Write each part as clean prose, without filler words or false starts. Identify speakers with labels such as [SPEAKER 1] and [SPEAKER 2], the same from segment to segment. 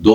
[SPEAKER 1] 2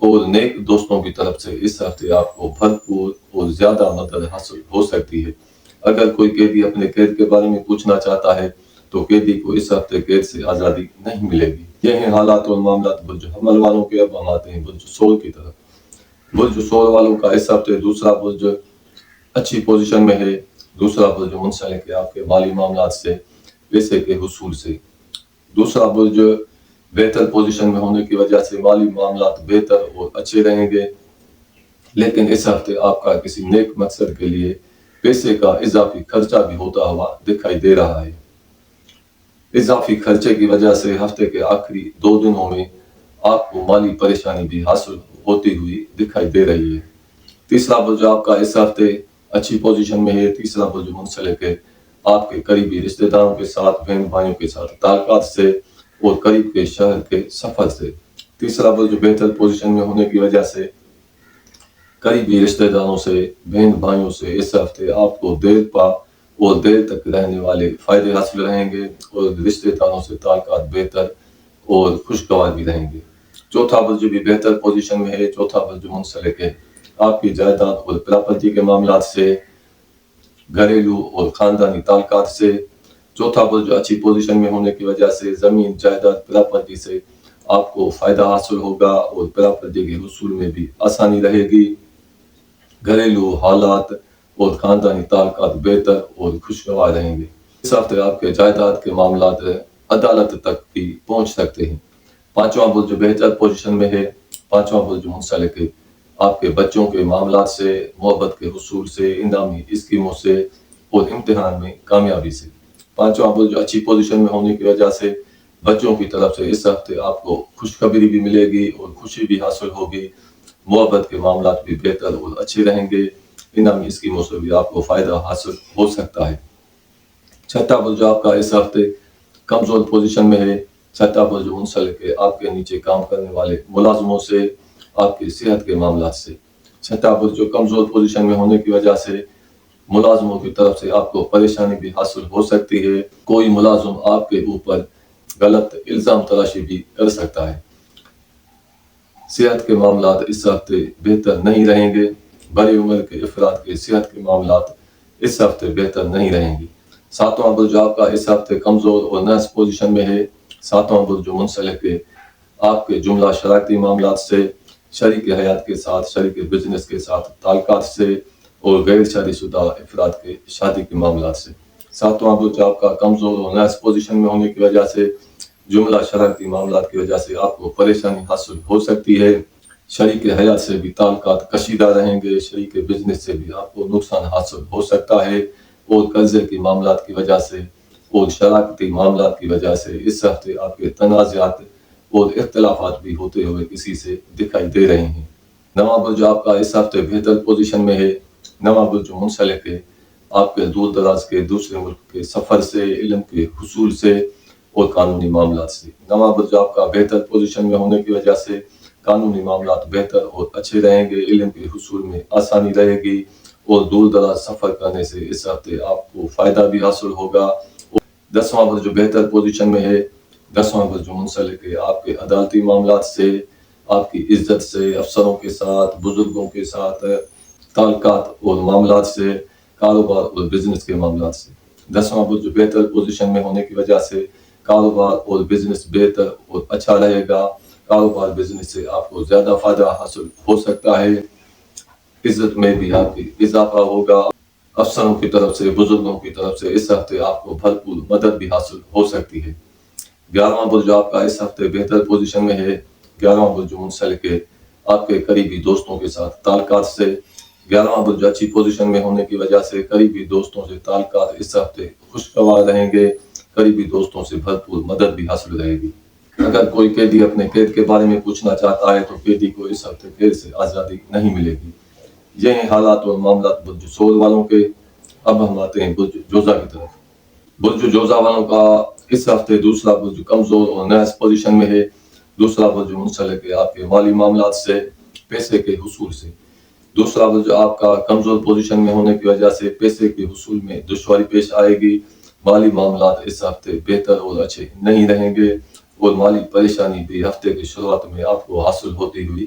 [SPEAKER 1] اور نیک دوستوں کی طرف سے اس ہفتے آپ کو بھرپور اور زیادہ مدد حاصل ہو سکتی ہے۔ اگر کوئی قیدی اپنے قید کے بارے میں پوچھنا چاہتا ہے تو قیدی کو اس ہفتے قید سے آزادی نہیں ملے گی۔ یہ ہیں حالات اور معاملات برج حمل والوں کے۔ اب ہم آتے ہیں برج سور کی طرف۔ برج سور والوں کا اس ہفتے دوسرا برج اچھی پوزیشن میں ہے۔ دوسرا برج منسلک ہے آپ کے مالی معاملات سے، پیسے کے حصول سے۔ دوسرا برج بہتر پوزیشن میں ہونے کی وجہ سے مالی معاملات بہتر اور اچھے رہیں گے، لیکن اس ہفتے آپ کا کسی نیک مقصد کے لیے پیسے کا اضافی خرچہ بھی ہوتا ہوا دکھائی دے رہا ہے۔ اضافی خرچے کی وجہ سے ہفتے کے آخری 2 دنوں میں آپ کو مالی پریشانی بھی حاصل ہوتی ہوئی دکھائی دے رہی ہے۔ تیسرا برج آپ کا اس ہفتے اچھی پوزیشن میں ہے۔ تیسرا برج منسلک ہے آپ کے قریبی رشتہ داروں کے ساتھ، بہن بھائیوں کے ساتھ تعلقات سے اور قریب کے شہر کے سفر سے۔ تیسرا برج بہتر پوزیشن میں ہونے کی وجہ سے قریبی رشتہ داروں سے، بہن بھائیوں سے اس ہفتے آپ کو دیر پا اور دیر تک رہنے والے فائدے حاصل رہیں گے اور رشتہ داروں سے تعلقات بہتر اور خوشگوار بھی رہیں گے۔ چوتھا برج بھی بہتر پوزیشن میں ہے۔ چوتھا برج منسلک ہے آپ کی جائیداد اور پراپرٹی کے معاملات سے، گھریلو اور خاندانی تعلقات سے۔ چوتھا برج اچھی پوزیشن میں ہونے کی وجہ سے زمین، جائیداد، پراپرٹی سے آپ کو فائدہ حاصل ہوگا اور پراپرٹی کے حصول میں بھی آسانی رہے گی۔ گھریلو حالات اور خاندانی تعلقات بہتر اور خوشگوار رہیں گے۔ اس ہفتے آپ کے جائیداد کے معاملات عدالت تک بھی پہنچ سکتے ہیں۔ پانچواں برج بہتر پوزیشن میں ہے۔ پانچواں برج منسلک ہے آپ کے بچوں کے معاملات سے، محبت کے حصول سے، انعامی اسکیموں سے اور امتحان میں کامیابی سے۔ پانچواں برج اچھی پوزیشن میں ہونے کی وجہ سے بچوں کی طرف سے اس ہفتے آپ کو خوشخبری بھی ملے گی اور خوشی بھی حاصل ہوگی۔ محبت کے معاملات بھی بہتر اور اچھے رہیں گے۔ انعامی اسکیموں سے بھی آپ کو فائدہ حاصل ہو سکتا ہے۔ چھٹا برج آپ کا اس ہفتے کمزور پوزیشن میں ہے۔ چھٹا برج منسلک ہے آپ کے نیچے کام کرنے والے ملازموں سے، آپ کی صحت کے معاملات سے۔ چھٹا برج کمزور پوزیشن میں ہونے کی وجہ سے ملازموں کی طرف سے آپ کو پریشانی بھی حاصل ہو سکتی ہے۔ کوئی ملازم آپ کے اوپر غلط الزام تراشی بھی کر سکتا ہے۔ صحت کے معاملات اس ہفتے بہتر نہیں رہیں گے۔ بڑی عمر کے افراد کے صحت کے معاملات اس ہفتے بہتر نہیں رہیں گے۔ ساتواں برج آپ کا اس ہفتے کمزور اور نحس پوزیشن میں ہے۔ ساتواں برج منسلک ہے آپ کے جملہ شراکتی معاملات سے، شریک حیات کے ساتھ، شریک بزنس کے ساتھ تعلقات سے اور غیر شادی شدہ افراد کے شادی کے معاملات سے۔ ساتواں برج آپ کا کمزور اور نحس پوزیشن میں ہونے کی وجہ سے جملہ شراکتی معاملات کی وجہ سے آپ کو پریشانی حاصل ہو سکتی ہے۔ شریک حیات سے بھی تعلقات کشیدہ رہیں گے۔ شریک بزنس سے بھی آپ کو نقصان حاصل ہو سکتا ہے اور قرضے کی معاملات کی وجہ سے اور شراکتی معاملات کی وجہ سے اس ہفتے آپ کے تنازعات اور اختلافات بھی ہوتے ہوئے کسی سے دکھائی دے رہے ہیں۔ نواں برج آپ کا اس ہفتے بہتر پوزیشن میں ہے۔ نواں برج منسلک ہے آپ کے دور دراز کے دوسرے ملک کے سفر سے، علم کے حصول سے اور قانونی معاملات سے۔ نواں برج آپ کا بہتر پوزیشن میں ہونے کی وجہ سے قانونی معاملات بہتر اور اچھے رہیں گے، علم کے حصول میں آسانی رہے گی اور دور دراز سفر کرنے سے اس ہفتے آپ کو فائدہ بھی حاصل ہوگا۔ 10واں برج بہتر پوزیشن میں ہے۔ 10واں برج منسلک ہے آپ کے عدالتی معاملات سے، آپ کی عزت سے، افسروں کے ساتھ، بزرگوں کے ساتھ تعلقات اور معاملات سے، کاروبار اور بزنس کے معاملات سے۔ 10واں برج بہتر پوزیشن میں ہونے کی وجہ سے کاروبار اور بزنس بہتر اور اچھا رہے گا۔ کاروبار بزنس سے آپ کو زیادہ فائدہ حاصل ہو سکتا ہے۔ عزت میں بھی آپ کی اضافہ ہوگا۔ افسروں کی طرف سے، بزرگوں کی طرف سے اس ہفتے آپ کو بھرپور مدد بھی حاصل ہو سکتی ہے۔ 11واں برج آپ کا اس ہفتے بہتر پوزیشن میں ہے۔ 11واں برج منسلک ہے آپ کے قریبی دوستوں کے ساتھ تعلقات سے۔ 11واں برج اچھی پوزیشن میں ہونے کی وجہ سے قریبی دوستوں سے تعلقات اس ہفتے خوشگوار رہیں گے۔ قریبی دوستوں سے بھرپور مدد بھی حاصل رہے گی۔ اگر کوئی قیدی اپنے قید کے بارے میں پوچھنا چاہتا ہے تو قیدی کو اس ہفتے قید سے آزادی نہیں ملے گی۔ یہ ہیں حالات اور معاملات برج سور والوں کے۔ اب ہم آتے ہیں برج جوزا کی طرف۔ برج جوزا والوں کا اس ہفتے دوسرا برج کمزور اور نحس پوزیشن میں ہے۔ دوسرا برج منسلک ہے آپ کے مالی معاملات سے، پیسے کے حصول سے۔ دوسرا برج آپ کا کمزور پوزیشن میں ہونے کی وجہ سے پیسے کے حصول میں دشواری پیش آئے گی۔ مالی معاملات اس ہفتے بہتر اور اچھے نہیں رہیں گے اور مالی پریشانی بھی ہفتے کی شروعات میں آپ کو حاصل ہوتی ہوئی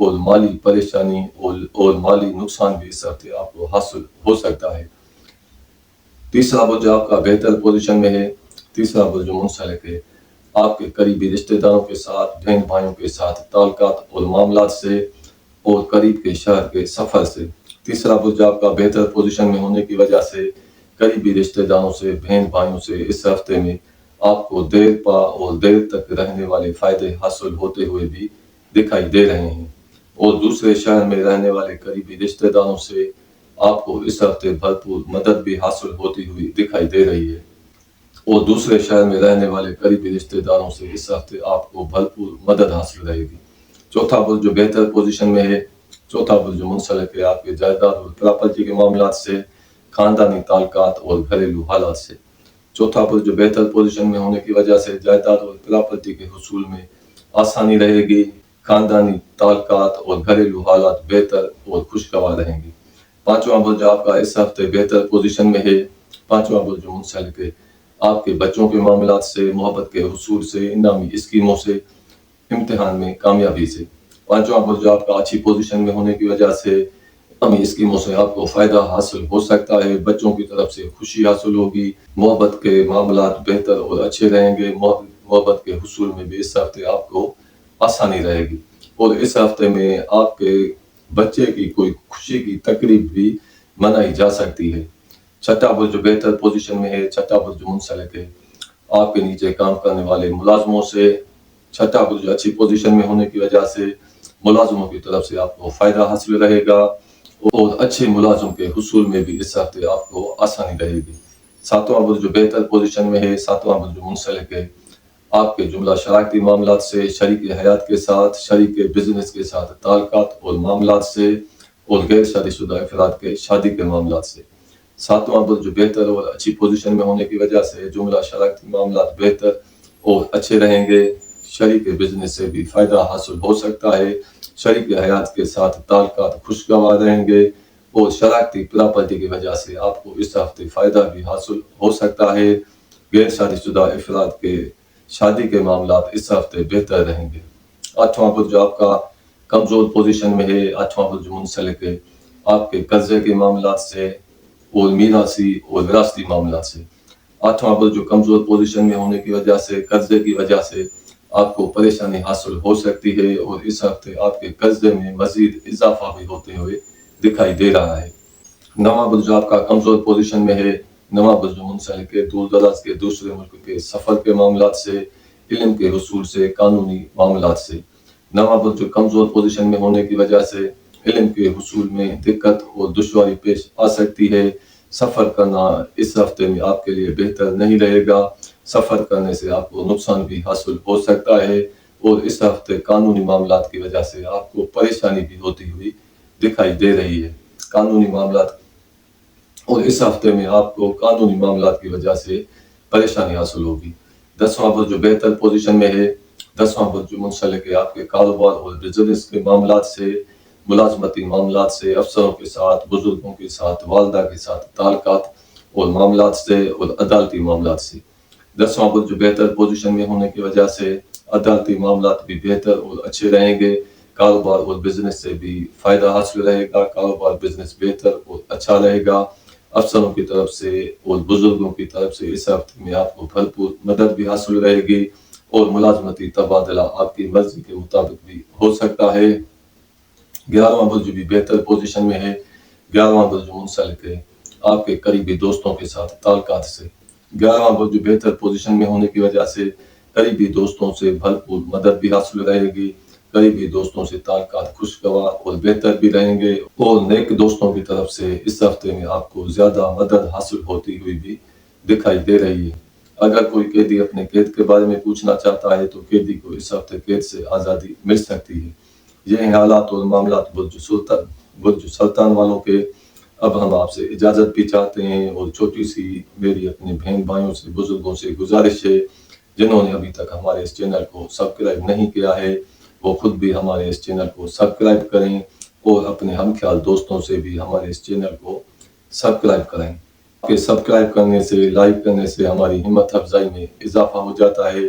[SPEAKER 1] اور مالی پریشانی اور مالی نقصان بھی اس ہفتے آپ کو حاصل ہو سکتا ہے۔ تیسرا برج آپ کا بہتر پوزیشن میں ہے۔ تیسرا برج منسلک ہے آپ کے قریبی رشتہ داروں کے ساتھ، بہن بھائیوں کے ساتھ تعلقات اور معاملات سے اور قریب کے شہر کے سفر سے۔ تیسرا برج آپ کا بہتر پوزیشن میں ہونے کی وجہ سے قریبی رشتہ داروں سے، بہن بھائیوں سے اس ہفتے میں آپ کو دیر پا اور دیر تک رہنے والے فائدے حاصل ہوتے ہوئے بھی دکھائی دے رہے ہیں، اور دوسرے شہر میں رہنے والے قریبی رشتہ داروں سے آپ کو اس ہفتے بھرپور مدد بھی حاصل ہوتی ہوئی دکھائی دے رہی ہے، اور دوسرے شہر میں رہنے والے قریبی رشتہ داروں سے اس ہفتے آپ کو بھرپور مدد حاصل رہے گی۔ چوتھا برج جو بہتر پوزیشن میں ہے، چوتھا برج منسلک ہے آپ کے جائیداد اور پراپرٹی کے معاملات سے، خاندانی تعلقات اور گھریلو حالات سے۔ چوتھا برج جو بہتر پوزیشن میں ہونے کی وجہ سے جائیداد اور پراپرٹی کے حصول میں آسانی رہے گی، خاندانی تعلقات اور گھریلو حالات بہتر اور خوشگوار رہیں گی۔ پانچواں برج آپ کا اس ہفتے بہتر پوزیشن میں ہے۔ پانچواں برج جو منسلک ہے آپ کے بچوں کے معاملات سے، محبت کے حصول سے، انعامی اسکیموں سے، امتحان میں کامیابی سے۔ پانچواں برج آپ کا اچھی پوزیشن میں ہونے کی وجہ سے انعامی اسکیموں سے آپ کو فائدہ حاصل ہو سکتا ہے، بچوں کی طرف سے خوشی حاصل ہوگی، محبت کے معاملات بہتر اور اچھے رہیں گے، محبت کے حصول میں بھی اس ہفتے آپ کو آسانی رہے گی، اور اس ہفتے میں آپ کے بچے کی کوئی خوشی کی تقریب بھی منائی جا سکتی ہے۔ چھٹا برج جو بہتر پوزیشن میں ہے، چھٹا برج جو منسلک ہے آپ کے نیچے کام کرنے والے ملازموں سے۔ چھٹا برج اچھی پوزیشن میں ہونے کی وجہ سے ملازموں کی طرف سے آپ کو فائدہ حاصل رہے گا، اور اچھے ملازم کے حصول میں بھی اس ہفتے آپ کو آسانی رہے گی۔ ساتواں برج جو بہتر پوزیشن میں ہے، ساتواں برج جو منسلک ہے آپ کے جملہ شراکتی معاملات سے، شریک حیات کے ساتھ، شریک بزنس کے ساتھ تعلقات اور معاملات سے، اور غیر شادی شدہ افراد کے شادی کے معاملات سے۔ ساتواں برج جو بہتر اور اچھی پوزیشن میں ہونے کی وجہ سے جملہ شراکتی معاملات بہتر اور اچھے رہیں گے، شریک بزنس سے بھی فائدہ حاصل ہو سکتا ہے، شریک حیات کے ساتھ تعلقات خوشگوار رہیں گے، اور شراکتی پراپرٹی کی وجہ سے آپ کو اس ہفتے فائدہ بھی حاصل ہو سکتا ہے، غیر شادی شدہ افراد کے شادی کے معاملات اس ہفتے بہتر رہیں گے۔ آٹھواں برج آپ کا کمزور پوزیشن میں ہے، آٹھواں برج منسلک ہے آپ کے قرضے کے معاملات سے اور میراثی اور وراثتی معاملات سے۔ آٹھواں برج جو کمزور پوزیشن میں ہونے کی وجہ سے، قرضے کی وجہ سے آپ کو پریشانی حاصل ہو سکتی ہے، اور اس ہفتے آپ کے قرضے میں مزید اضافہ بھی ہوتے ہوئے دکھائی دے رہا ہے۔ نواں برج آپ کا کمزور پوزیشن میں ہے، نواں برج منسلک ہے دور دراز کے دوسرے ملک کے سفر کے معاملات سے، علم کے حصول سے، قانونی معاملات سے۔ نواں برج جو کمزور پوزیشن میں ہونے کی وجہ سے علم کے حصول میں دقت اور دشواری پیش آ سکتی ہے، سفر کرنا اس ہفتے میں آپ کے لیے بہتر نہیں رہے گا، سفر کرنے سے آپ کو نقصان بھی حاصل ہو سکتا ہے، اور اس ہفتے قانونی معاملات کی وجہ سے آپ کو پریشانی بھی ہوتی ہوئی دکھائی دے رہی ہے، قانونی معاملات، اور اس ہفتے میں آپ کو قانونی معاملات کی وجہ سے پریشانی حاصل ہوگی۔ دسواں برج جو بہتر پوزیشن میں ہے، دسواں برج جو منسلک ہے آپ کے کاروبار اور بزنس کے معاملات سے، ملازمتی معاملات سے، افسروں کے ساتھ، بزرگوں کے ساتھ، والدہ کے ساتھ تعلقات اور معاملات سے، اور عدالتی معاملات سے۔ دسواں برج جو بہتر پوزیشن میں ہونے کی وجہ سے عدالتی معاملات بھی بہتر اور اچھے رہیں گے، کاروبار اور بزنس سے بھی فائدہ حاصل رہے گا، کاروبار بزنس بہتر اور اچھا رہے گا، افسروں کی طرف سے اور بزرگوں کی طرف سے اس ہفتے میں آپ کو بھرپور مدد بھی حاصل رہے گی، اور ملازمتی تبادلہ آپ کی مرضی کے مطابق بھی ہو سکتا ہے۔ گیارہواں برج بھی بہتر پوزیشن میں ہے، گیارہواں برج منسلک ہے آپ کے قریبی دوستوں کے ساتھ تعلقات سے۔ گیارہواں برج بہتر پوزیشن میں ہونے کی وجہ سے قریبی دوستوں سے بھرپور مدد بھی حاصل رہے گی، قریبی دوستوں سے تعلقات خوشگوار اور بہتر بھی رہیں گے، اور نیک دوستوں کی طرف سے اس ہفتے میں آپ کو زیادہ مدد حاصل ہوتی ہوئی بھی دکھائی دے رہی ہے۔ اگر کوئی قیدی اپنے قید کے بارے میں پوچھنا چاہتا ہے تو قیدی کو اس ہفتے قید سے آزادی مل سکتی ہے۔ یہ حالات اور معاملات برج سلطان والوں کے۔ اب ہم آپ سے اجازت بھی چاہتے ہیں، اور چھوٹی سی میری اپنے بہن بھائیوں سے، بزرگوں سے گزارش ہے جنہوں نے ابھی تک ہمارے اس چینل کو سبسکرائب نہیں کیا ہے، وہ خود بھی ہمارے اس چینل کو سبسکرائب کریں، اور اپنے ہم خیال دوستوں سے بھی ہمارے اس چینل کو سبسکرائب کریں۔ کہ سبسکرائب کرنے سے، لائک کرنے سے ہماری ہمت افزائی میں اضافہ ہو جاتا ہے،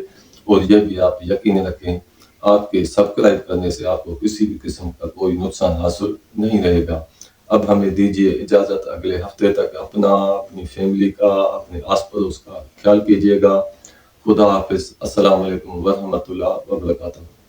[SPEAKER 1] اور یہ بھی آپ یقین رکھیں آپ کے سبسکرائب کرنے سے آپ کو کسی بھی قسم کا کوئی نقصان حاصل نہیں رہے گا۔ اب ہمیں دیجیے اجازت، اگلے ہفتے تک اپنا، اپنی فیملی کا، اپنے آس پڑوس کا خیال کیجیے گا۔ خدا حافظ۔ السلام علیکم ورحمۃ اللہ وبرکاتہ۔